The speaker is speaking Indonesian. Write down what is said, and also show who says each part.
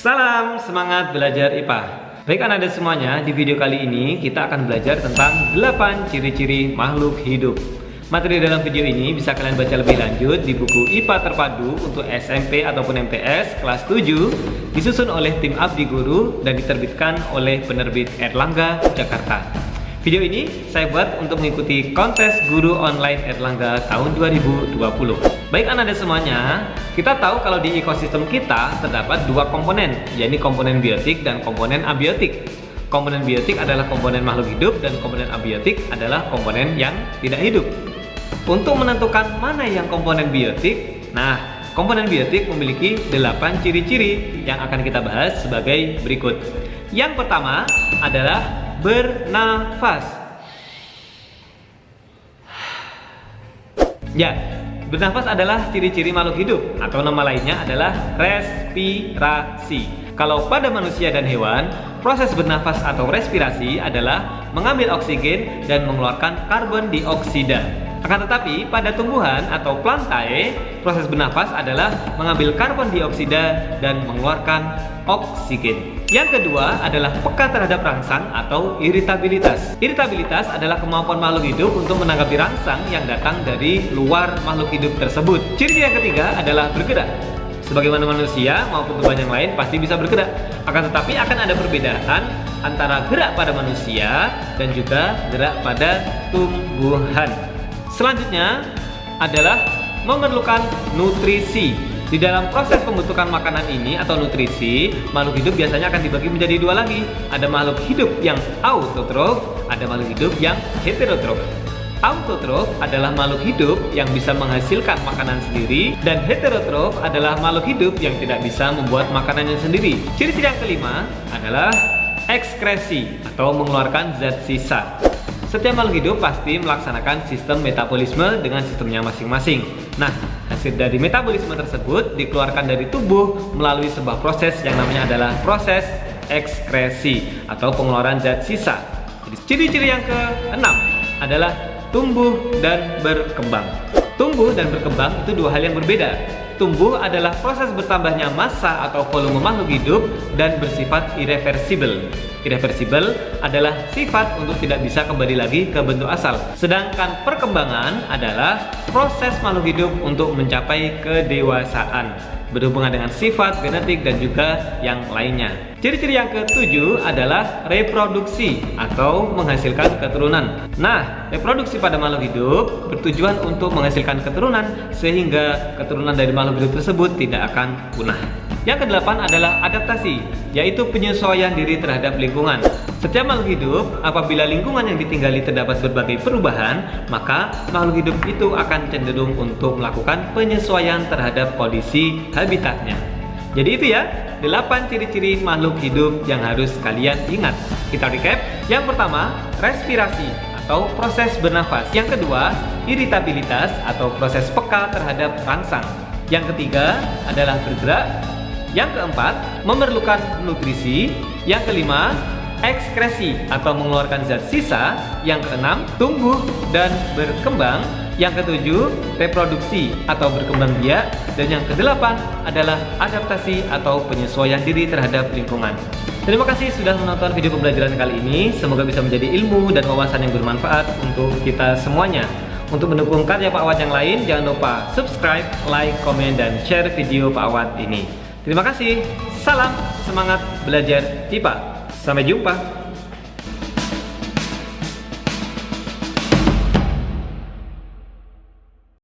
Speaker 1: Salam semangat belajar IPA. Baik anak-anak semuanya, di video kali ini kita akan belajar tentang 8 ciri-ciri makhluk hidup. Materi dalam video ini bisa kalian baca lebih lanjut di buku IPA Terpadu untuk SMP ataupun MTS kelas 7, disusun oleh tim Abdi Guru dan diterbitkan oleh penerbit Erlangga Jakarta. Video ini saya buat untuk mengikuti kontes guru online Erlangga tahun 2020. Baik anak-anak semuanya, kita tahu kalau di ekosistem kita terdapat dua komponen, yaitu komponen biotik dan komponen abiotik. Komponen biotik adalah komponen makhluk hidup dan komponen abiotik adalah komponen yang tidak hidup. Untuk menentukan mana yang komponen biotik, komponen biotik memiliki 8 ciri-ciri yang akan kita bahas sebagai berikut. Yang pertama adalah bernafas. Ya, bernafas adalah ciri-ciri makhluk hidup atau nama lainnya adalah respirasi. Kalau pada manusia dan hewan, proses bernafas atau respirasi adalah mengambil oksigen dan mengeluarkan karbon dioksida. Akan tetapi pada tumbuhan atau plantae, proses bernafas adalah mengambil karbon dioksida dan mengeluarkan oksigen. Yang kedua adalah peka terhadap rangsang atau iritabilitas. Iritabilitas adalah kemampuan makhluk hidup untuk menanggapi rangsang yang datang dari luar makhluk hidup tersebut. Ciri yang ketiga adalah bergerak. Sebagaimana manusia maupun tumbuhan yang lain pasti bisa bergerak. Akan tetapi akan ada perbedaan antara gerak pada manusia dan juga gerak pada tumbuhan. Selanjutnya adalah memerlukan nutrisi. Di dalam proses pembentukan makanan ini atau nutrisi, makhluk hidup biasanya akan dibagi menjadi dua lagi. Ada makhluk hidup yang autotrof, ada makhluk hidup yang heterotrof. Autotrof adalah makhluk hidup yang bisa menghasilkan makanan sendiri, dan heterotrof adalah makhluk hidup yang tidak bisa membuat makanannya sendiri. Ciri-ciri yang kelima adalah ekskresi atau mengeluarkan zat sisa. Setiap makhluk hidup pasti melaksanakan sistem metabolisme dengan sistemnya masing-masing. Hasil dari metabolisme tersebut dikeluarkan dari tubuh melalui sebuah proses yang namanya adalah proses ekskresi atau pengeluaran zat sisa. Jadi ciri-ciri yang keenam adalah tumbuh dan berkembang. Tumbuh dan berkembang itu dua hal yang berbeda. Tumbuh adalah proses bertambahnya massa atau volume makhluk hidup dan bersifat irreversibel. Irreversibel adalah sifat untuk tidak bisa kembali lagi ke bentuk asal. Sedangkan perkembangan adalah proses makhluk hidup untuk mencapai kedewasaan, berhubungan dengan sifat, genetik, dan juga yang lainnya. Ciri-ciri yang ketujuh adalah reproduksi atau menghasilkan keturunan. Reproduksi pada makhluk hidup bertujuan untuk menghasilkan keturunan sehingga keturunan dari makhluk hidup tersebut tidak akan punah. Yang kedelapan adalah adaptasi, yaitu penyesuaian diri terhadap lingkungan. Setiap makhluk hidup, apabila lingkungan yang ditinggali terdapat berbagai perubahan, maka makhluk hidup itu akan cenderung untuk melakukan penyesuaian terhadap kondisi habitatnya. Jadi itu ya, 8 ciri-ciri makhluk hidup yang harus kalian ingat. Kita recap. Yang pertama, respirasi atau proses bernafas. Yang kedua, iritabilitas atau proses peka terhadap rangsang. Yang ketiga adalah bergerak. Yang keempat, memerlukan nutrisi. Yang kelima, ekskresi atau mengeluarkan zat sisa. Yang keenam, tumbuh dan berkembang. Yang ketujuh, reproduksi atau berkembang biak. Dan yang kedelapan adalah adaptasi atau penyesuaian diri terhadap lingkungan. Terima kasih sudah menonton video pembelajaran kali ini. Semoga bisa menjadi ilmu dan wawasan yang bermanfaat untuk kita semuanya. Untuk mendukung karya Pak Awad yang lain, jangan lupa subscribe, like, komen, dan share video Pak Awad ini. Terima kasih. Salam semangat belajar IPA. Sampai jumpa.